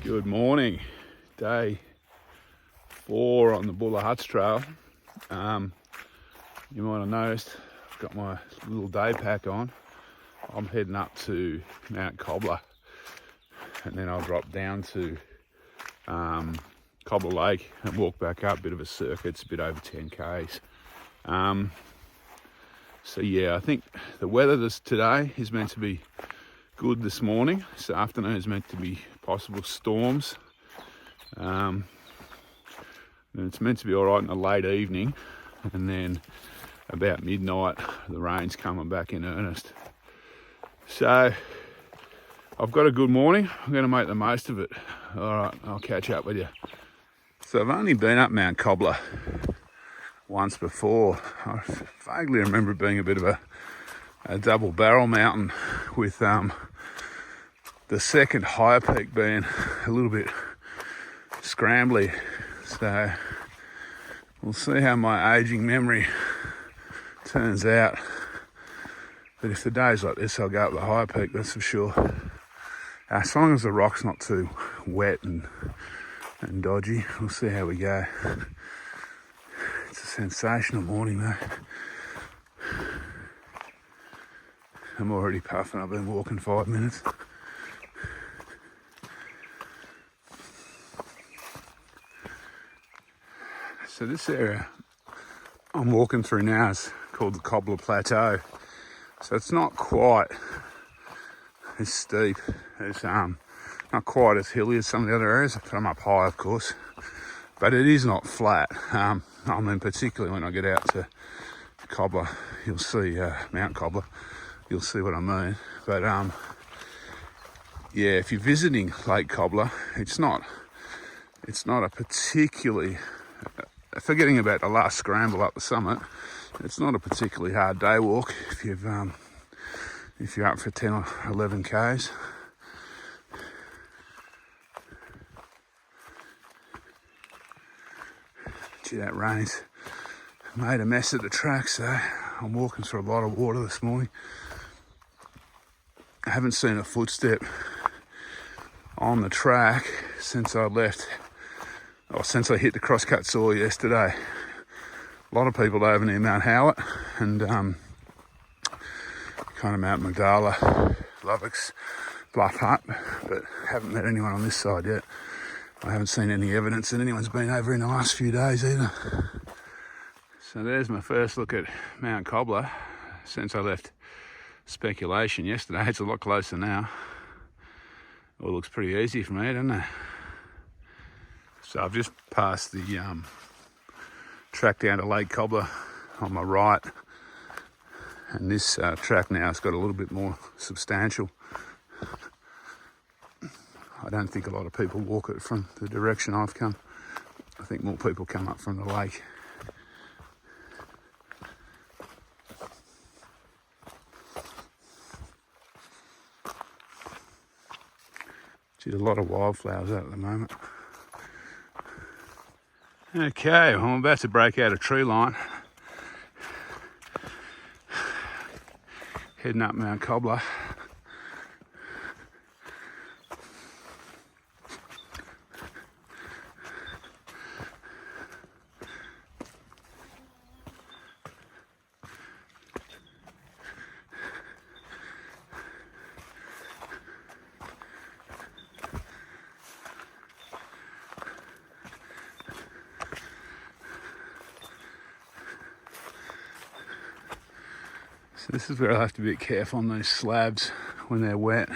Good morning, day 4 on the Buller Huts Trail. You might have noticed I've got my little day pack on. I'm heading up to Mount Cobbler and then I'll drop down to Cobbler Lake and walk back up, bit of a circuit, it's a bit over 10 k's. So yeah, I think the weather today is meant to be good this morning. This afternoon is meant to be possible storms. And it's meant to be all right in the late evening, and then about midnight the rain's coming back in earnest. So I've got a good morning. I'm going to make the most of it. All right, I'll catch up with you. So I've only been up Mount Cobbler once before. I vaguely remember it being a bit of a double barrel mountain with the second higher peak being a little bit scrambly. So we'll see how my aging memory turns out. But if the day's like this, I'll go up the higher peak, that's for sure. As long as the rock's not too wet and dodgy, we'll see how we go. It's a sensational morning though. I'm already puffing, I've been walking 5 minutes. So this area I'm walking through now is called the Cobbler Plateau. So it's not quite as steep, it's not quite as hilly as some of the other areas. I'm up high, of course, but it is not flat. I mean, particularly when I get out to Cobbler, you'll see Mount Cobbler, you'll see what I mean. But yeah, if you're visiting Lake Cobbler, it's not a particularly, forgetting about the last scramble up the summit, it's not a particularly hard day walk if you're up for 10 or 11 k's. Gee, that rain's made a mess of the track, so I'm walking through a lot of water this morning. I haven't seen a footstep on the track since I left, or since I hit the crosscut soil yesterday. A lot of people over near Mount Howard and kind of Mount Magdala, Lovett's, Bluff Hut, but haven't met anyone on this side yet. I haven't seen any evidence that anyone's been over in the last few days either. So there's my first look at Mount Cobbler since I left Speculation yesterday. It's a lot closer now. It looks pretty easy for me, doesn't it? So I've just passed the track down to Lake Cobbler on my right, and this track now has got a little bit more substantial. I don't think a lot of people walk it from the direction I've come. I think more people come up from the lake. There's a lot of wildflowers out at the moment. Okay, well, I'm about to break out a tree line. Heading up Mount Cobbler. So this is where I'll have to be careful on those slabs when they're wet.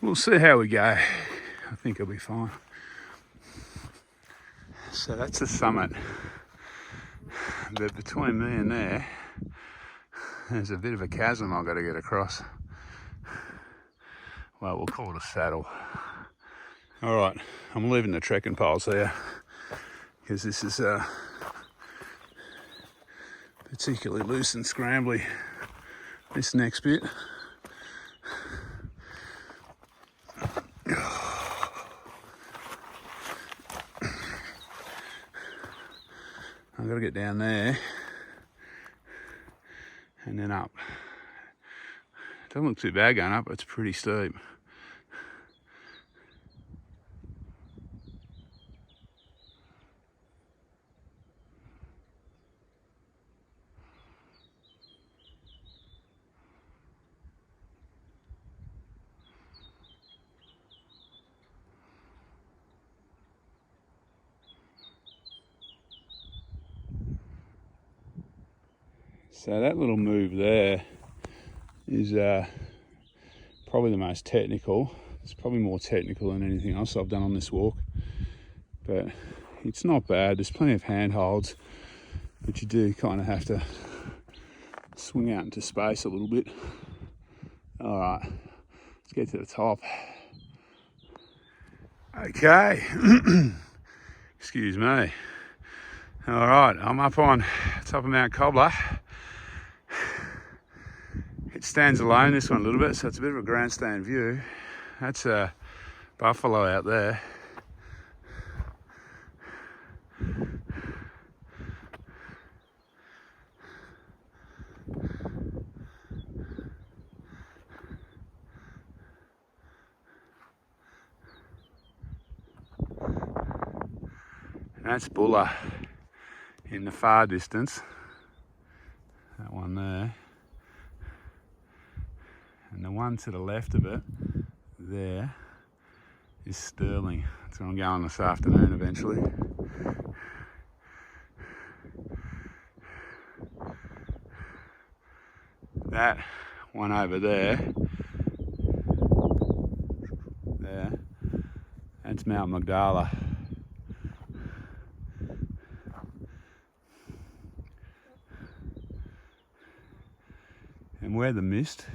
We'll see how we go. I think it'll be fine. So that's the summit. But between me and there's a bit of a chasm I've got to get across. Well, we'll call it a saddle. All right, I'm leaving the trekking poles here because this is particularly loose and scrambly, this next bit. I've got to get down there and then up. Doesn't look too bad going up, but it's pretty steep. So that little move there is probably the most technical. It's probably more technical than anything else I've done on this walk, but it's not bad. There's plenty of handholds, but you do kind of have to swing out into space a little bit. All right, let's get to the top. Okay, excuse me. All right, I'm up on top of Mount Cobbler. It stands alone, this one, a little bit, so it's a bit of a grandstand view. That's a buffalo out there. And that's Buller in the far distance. That one there. And the one to the left of it, there, is Sterling. That's where I'm going this afternoon eventually. That one over there, that's Mount Magdala. And where the mist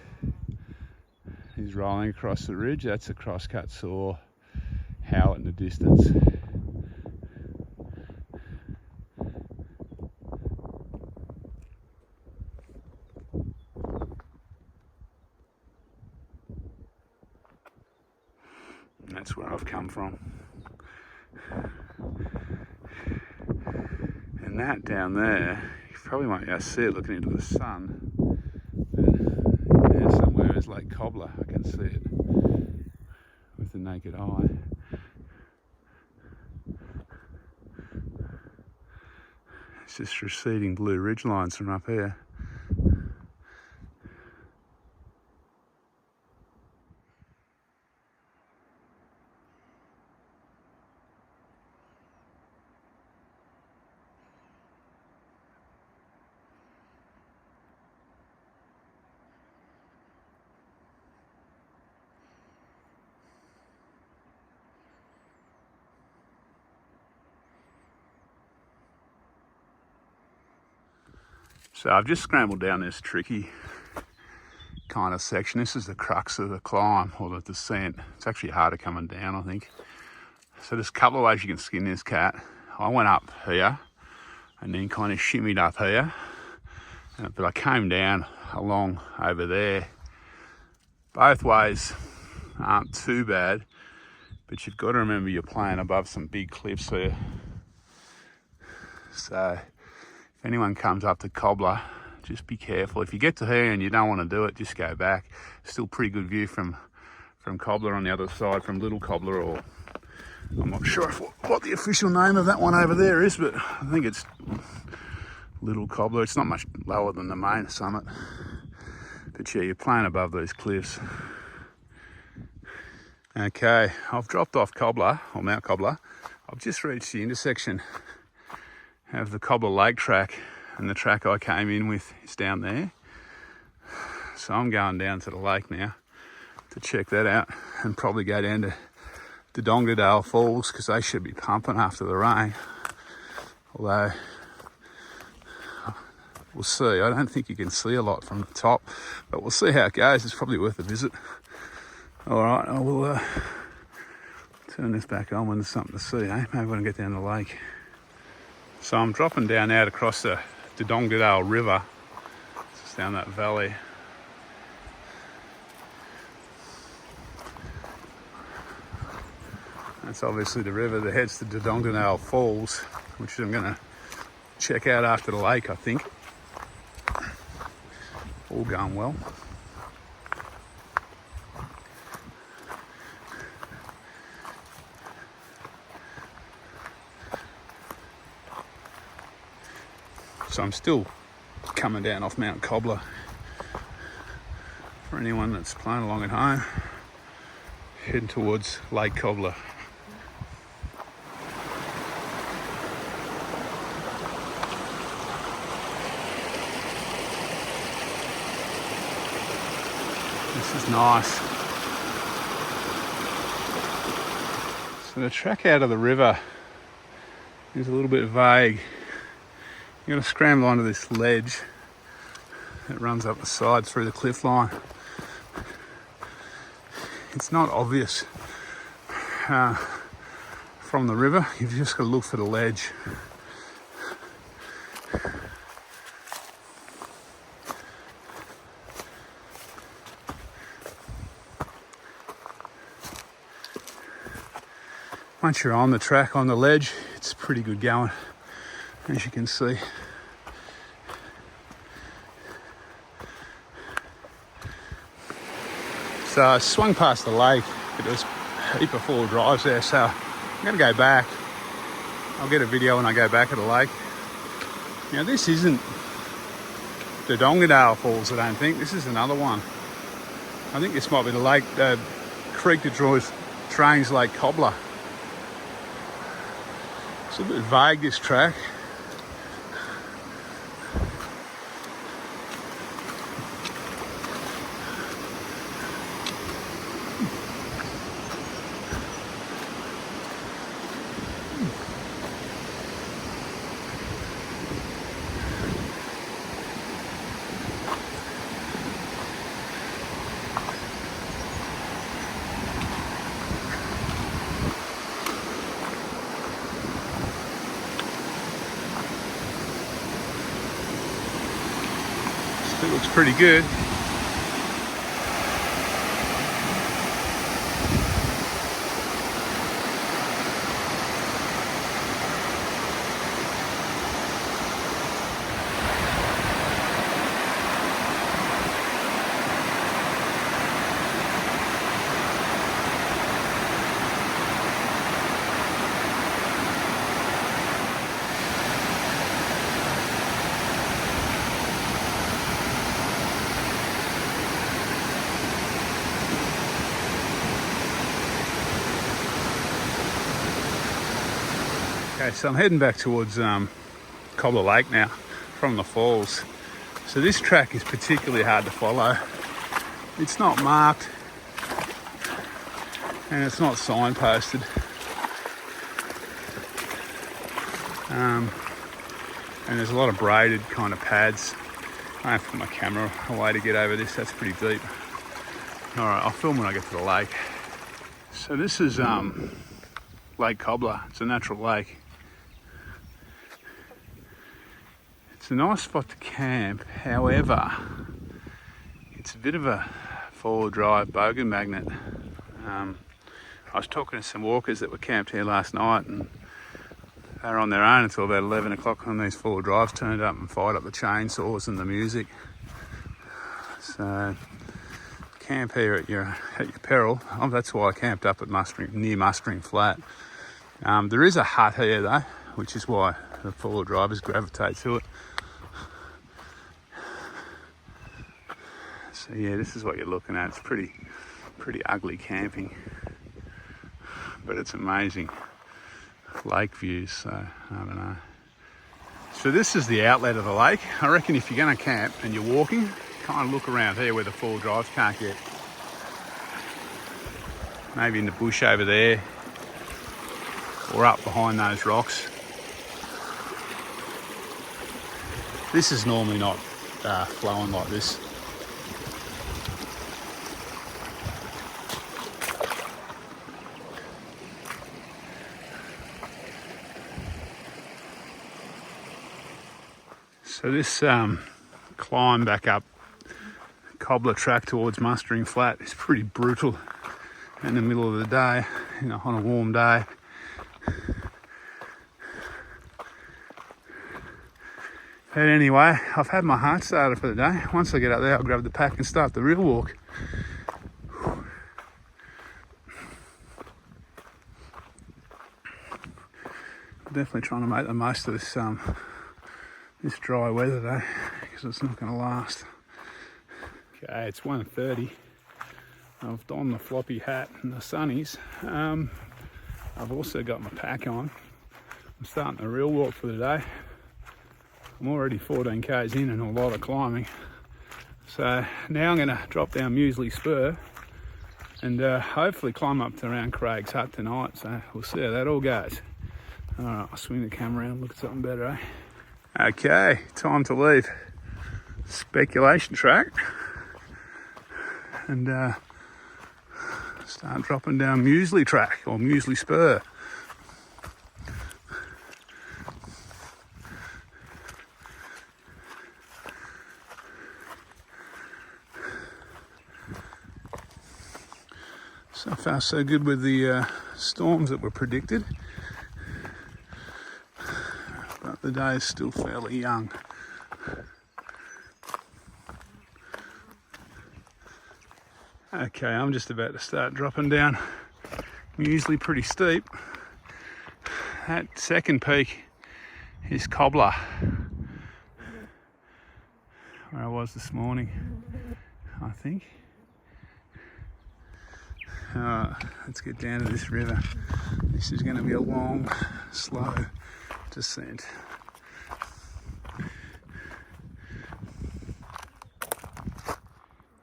is rolling across the ridge, that's a crosscut saw out in the distance. And that's where I've come from. And that down there, you probably won't be able to see it looking into the sun. There somewhere is Lake Cobbler. I can see it with the naked eye. It's just receding blue ridge lines from up here. So I've just scrambled down this tricky kind of section. This is the crux of the climb, or the descent. It's actually harder coming down, I think. So there's a couple of ways you can skin this cat. I went up here and then kind of shimmied up here, but I came down along over there. Both ways aren't too bad, but you've got to remember you're playing above some big cliffs here. So if anyone comes up to Cobbler, just be careful. If you get to here and you don't want to do it, just go back. Still pretty good view from Cobbler on the other side, from Little Cobbler, or I'm not sure what the official name of that one over there is, but I think it's Little Cobbler. It's not much lower than the main summit. But yeah, you're playing above those cliffs. Okay, I've dropped off Cobbler, or Mount Cobbler. I've just reached the intersection of the Cobbler Lake track, and the track I came in with is down there. So I'm going down to the lake now to check that out, and probably go down to the Dongerdale Falls, because they should be pumping after the rain. Although, we'll see. I don't think you can see a lot from the top, but we'll see how it goes. It's probably worth a visit. All right, I will turn this back on when there's something to see, eh? Maybe when I get down the lake. So I'm dropping down out across the Dongerdale River, just down that valley. That's obviously the river that heads to the Dongerdale Falls, which I'm going to check out after the lake, I think. All going well. So I'm still coming down off Mount Cobbler. For anyone that's playing along at home, heading towards Lake Cobbler. This is nice. So the track out of the river is a little bit vague. You've got to scramble onto this ledge that runs up the side through the cliff line. It's not obvious from the river. You've just got to look for the ledge. Once you're on the track, on the ledge, it's pretty good going, as you can see. So I swung past the lake, but there was a heap of four-wheel drives there, so I'm going to go back. I'll get a video when I go back at the lake. Now this isn't the Dongadale Falls, I don't think. This is another one. I think this might be the creek that draws trains, Lake Cobbler. It's a bit vague, this track. It looks pretty good. Okay, so I'm heading back towards Cobbler Lake now from the falls. So this track is particularly hard to follow. It's not marked and it's not signposted. And there's a lot of braided kind of pads. I have to put my camera away to get over this, that's pretty deep. All right, I'll film when I get to the lake. So this is Lake Cobbler, it's a natural lake. It's a nice spot to camp, however, it's a bit of a four-wheel drive bogan magnet. I was talking to some walkers that were camped here last night and they were on their own until about 11 o'clock when these four-wheel drives turned up and fired up the chainsaws and the music. So camp here at your peril. That's why I camped up at near Mustering Flat. There is a hut here though, which is why the four-wheel drivers gravitate to it. So yeah, this is what you're looking at. It's pretty ugly camping, but it's amazing lake views. So I don't know. So this is the outlet of the lake. I reckon if you're going to camp and you're walking, kind of look around here where the four-wheel drives can't get. Maybe in the bush over there, or up behind those rocks. This is normally not flowing like this. So this climb back up Cobbler track towards Mustering Flat is pretty brutal in the middle of the day, on a warm day. But anyway, I've had my heart started for the day. Once I get up there, I'll grab the pack and start the real walk. Definitely trying to make the most of this this dry weather though, because it's not going to last. Okay, it's 1:30. I've donned the floppy hat and the sunnies. I've also got my pack on. I'm starting the real walk for the day. I'm already 14 k's in and a lot of climbing. So now I'm going to drop down Muesli Spur and hopefully climb up to around Craig's Hut tonight. So we'll see how that all goes. All right, I'll swing the camera around and look at something better, eh? Okay, time to leave Speculation Track and start dropping down Muesli Track or Muesli Spur. So far so good with the storms that were predicted, but the day is still fairly young. Okay, I'm just about to start dropping down Muesli pretty steep. That second peak is Cobbler, where I was this morning, I think. Let's get down to this river. This is going to be a long, slow descent.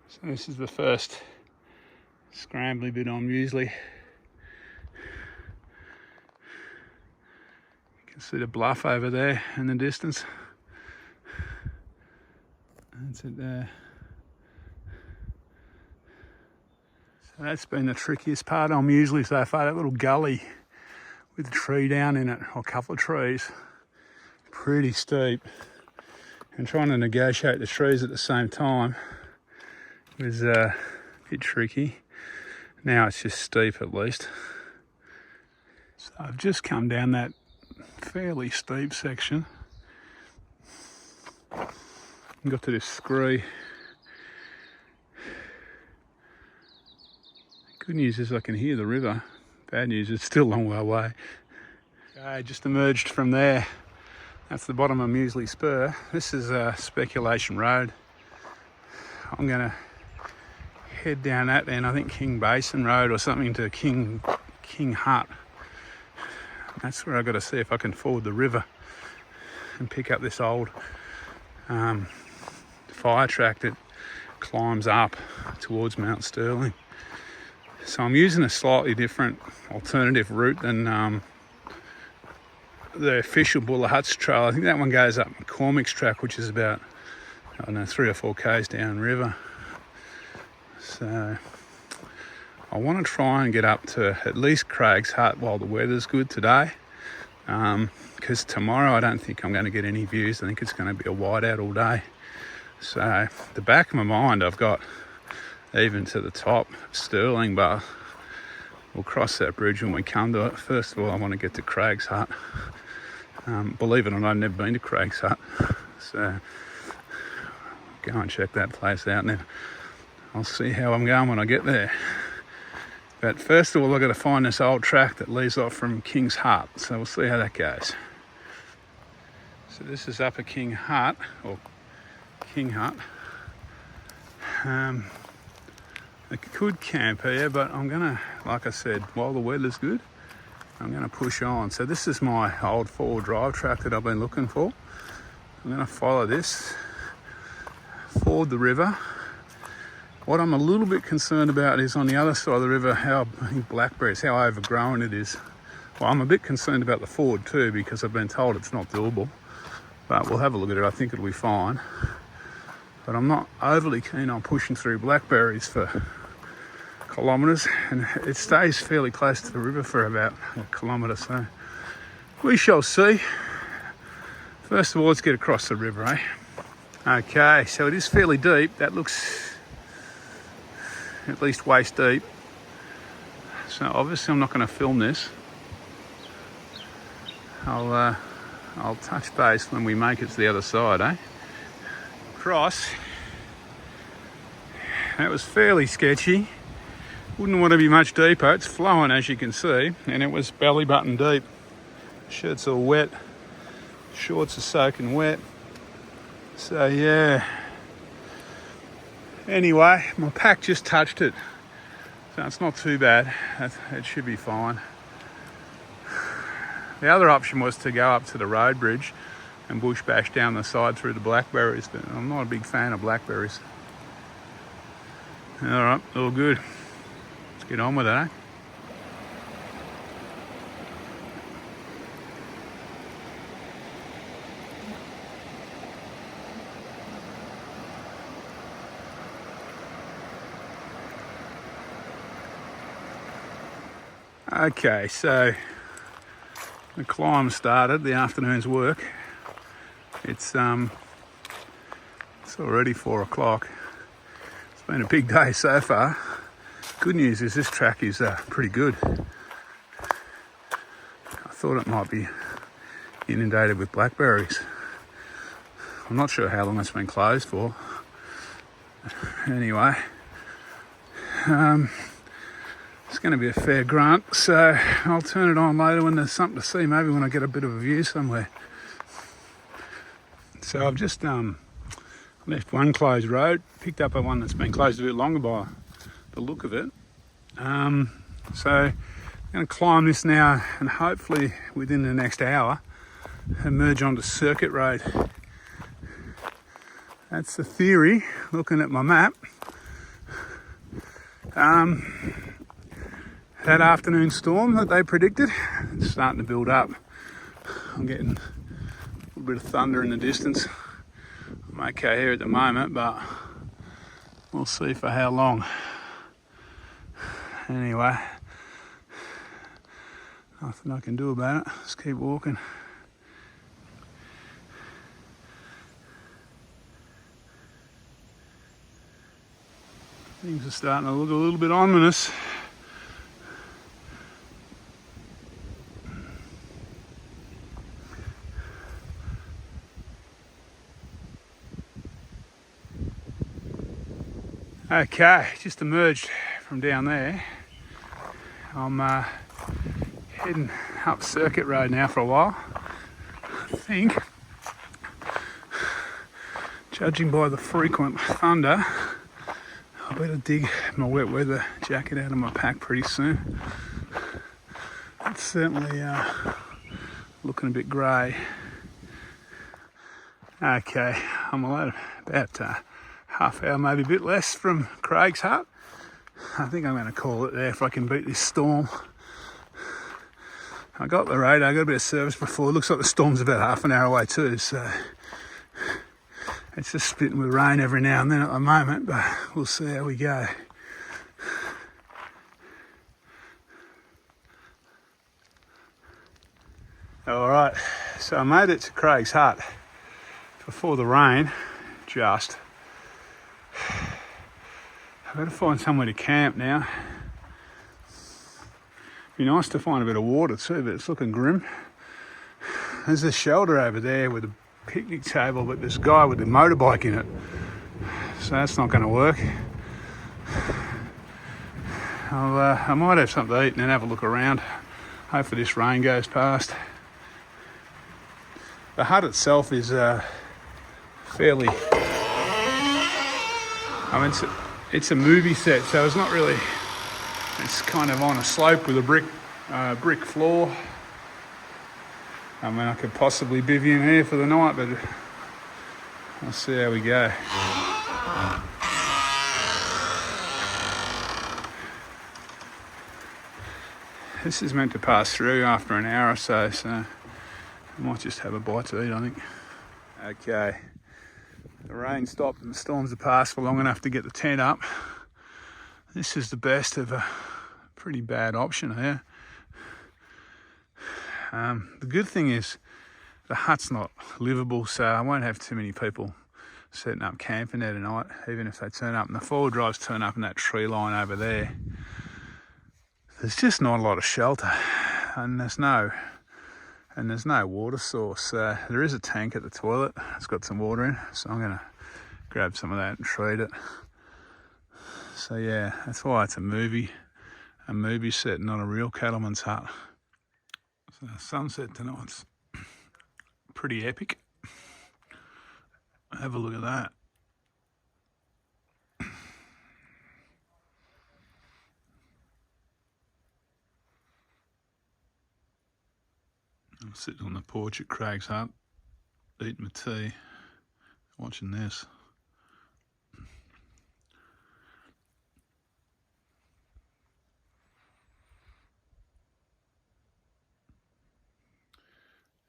So this is the first scrambly bit on Muesli. You can see the bluff over there in the distance. That's it there. So that's been the trickiest part on Muesli so far, that little gully with a tree down in it, or a couple of trees. Pretty steep. And trying to negotiate the trees at the same time was a bit tricky. Now it's just steep at least. So I've just come down that fairly steep section. Got to this scree. Good news is I can hear the river. Bad news, it's still a long way away. Okay, just emerged from there. That's the bottom of Muesli Spur. This is Speculation Road. I'm gonna head down that then, I think King Basin Road or something, to King Hut. That's where I've got to see if I can ford the river and pick up this old fire track that climbs up towards Mount Sterling. So I'm using a slightly different alternative route than the official Buller Huts trail. I think that one goes up McCormick's track, which is about, I don't know, 3 or 4 k's down river. So I want to try and get up to at least Craig's Hut while the weather's good today, because tomorrow I don't think I'm going to get any views. I think it's going to be a whiteout all day. So the back of my mind, I've got even to the top Sterling, but we'll cross that bridge when we come to it. First of all, I want to get to Craig's Hut. Believe it or not, I've never been to Craig's Hut, so go and check that place out, and then I'll see how I'm going when I get there. But first of all, I've got to find this old track that leads off from King's Hut, so we'll see how that goes. So this is Upper King Hut, or King Hut. I could camp here, but I'm gonna, like I said, while the weather's good, I'm gonna push on. So this is my old 4-wheel drive track that I've been looking for. I'm gonna follow this, ford the river. What I'm a little bit concerned about is on the other side of the river, how blackberries, how overgrown it is. Well, I'm a bit concerned about the ford too, because I've been told it's not doable, but we'll have a look at it. I think it'll be fine. But I'm not overly keen on pushing through blackberries for kilometres, and it stays fairly close to the river for about a kilometre, so we shall see. First of all, let's get across the river, eh? Okay, so it is fairly deep. That looks at least waist deep. So obviously I'm not going to film this. I'll touch base when we make it to the other side, eh? Cross. That was fairly sketchy. Wouldn't want to be much deeper. It's flowing, as you can see, and it was belly button deep. Shirt's all wet. Shorts are soaking wet. So yeah. Anyway, my pack just touched it, so it's not too bad. It should be fine. The other option was to go up to the road bridge and bush bash down the side through the blackberries, but I'm not a big fan of blackberries. All right, all good. Let's get on with it, eh? Okay, so the climb started, the afternoon's work. It's already 4 o'clock. It's been a big day so far. Good news is this track is pretty good. I thought it might be inundated with blackberries. I'm not sure how long it's been closed for. Anyway, it's going to be a fair grunt, so I'll turn it on later when there's something to see, maybe when I get a bit of a view somewhere. So I've just left one closed road, picked up a one that's been closed a bit longer by the look of it. So I'm going to climb this now and hopefully within the next hour emerge onto Circuit Road. That's the theory, looking at my map. That afternoon storm that they predicted, it's starting to build up. I'm getting a little bit of thunder in the distance. I'm okay here at the moment, but we'll see for how long. Anyway, nothing I can do about it. Just keep walking. Things are starting to look a little bit ominous. Okay, just emerged from down there. I'm heading up Circuit Road now for a while. I think, judging by the frequent thunder, I better dig my wet weather jacket out of my pack pretty soon. It's certainly looking a bit grey. Okay, I'm about half hour, maybe a bit less from Craig's hut. I think I'm going to call it there if I can beat this storm. I got the radar, I got a bit of service before. It looks like the storm's about half an hour away too, so it's just spitting with rain every now and then at the moment, but we'll see how we go. All right, so I made it to Craig's hut before the rain, just. I've got to find somewhere to camp now. Be nice to find a bit of water too, but it's looking grim. There's a shelter over there with a picnic table, but there's a guy with a motorbike in it, so that's not going to work. I might have something to eat and then have a look around. Hopefully this rain goes past. The hut itself is fairly, it's a movie set, so it's not really, it's kind of on a slope with a brick floor. I mean, I could possibly bivvy in here for the night, but I'll see how we go. This is meant to pass through after an hour or so, so I might just have a bite to eat, I think. Okay, the rain stopped and the storms have passed for long enough to get the tent up. This is the best of a pretty bad option here. The good thing is the hut's not livable, so I won't have too many people setting up camping there tonight, even if they turn up. And the four-wheel drives turn up in that tree line over there. There's just not a lot of shelter, and there's no water source. There is a tank at the toilet. It's got some water in, so I'm gonna grab some of that and treat it. So yeah, that's why it's a movie set, not a real cattleman's hut. So sunset tonight's pretty epic. Have a look at that. I'm sitting on the porch at Craig's hut, eating my tea, watching this.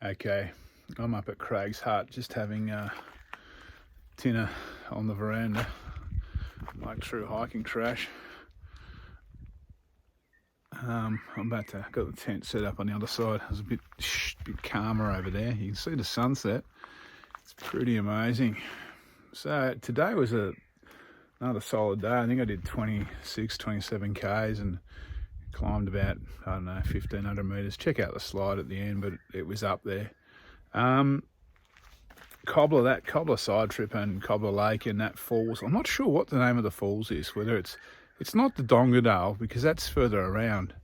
Okay, I'm up at Craig's Hut, just having dinner on the veranda, like true hiking trash. I'm about to got the tent set up on the other side. It was a bit calmer over there. You can see the sunset. It's pretty amazing. So today was another solid day. I think I did 27 Ks and climbed about, I don't know, 1,500 metres. Check out the slide at the end, but it was up there. Cobbler side trip and Cobbler Lake and that falls. I'm not sure what the name of the falls is, whether it's not the Dongadale, because that's further around.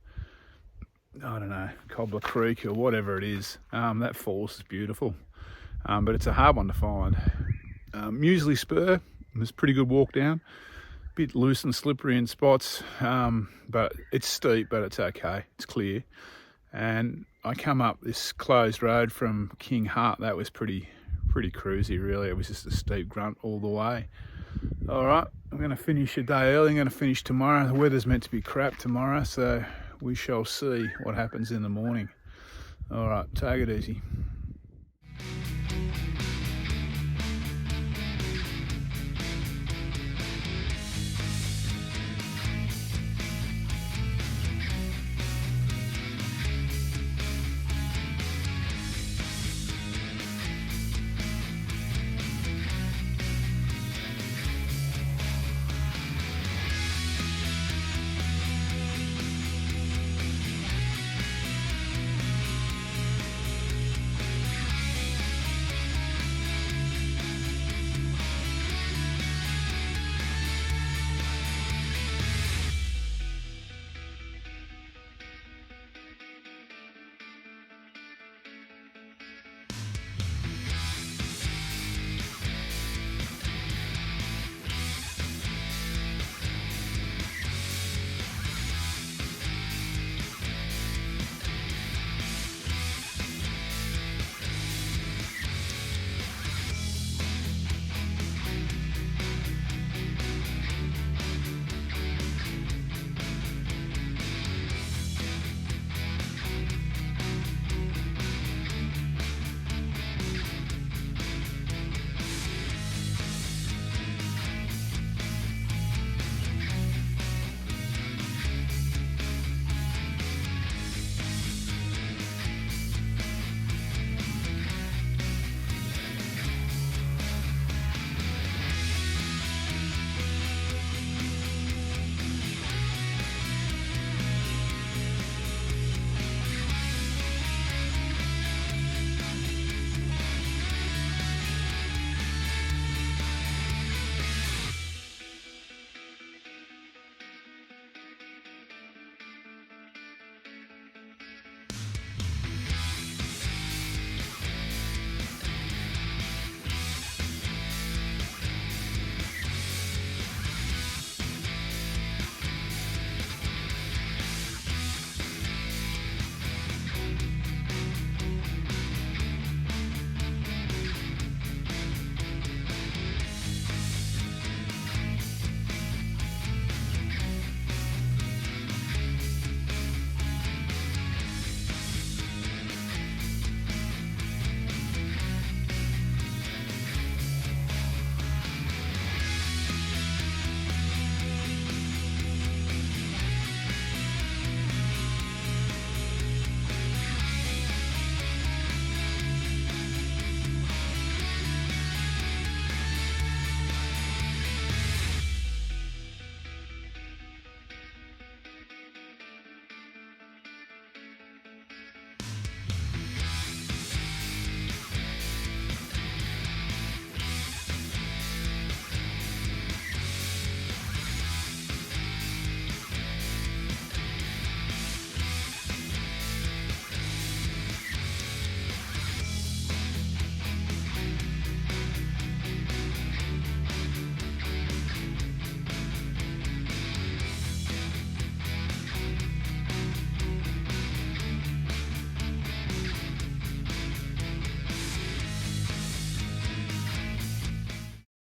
I don't know, Cobbler Creek or whatever it is. That falls is beautiful, but it's a hard one to find. Muesli Spur was a pretty good walk down. Bit loose and slippery in spots, but it's steep, but it's okay. It's clear. And I come up this closed road from King Hart. That was pretty cruisy, really. It was just a steep grunt all the way. All right, I'm going to finish a day early. I'm going to finish tomorrow. The weather's meant to be crap tomorrow, so we shall see what happens in the morning. All right, take it easy.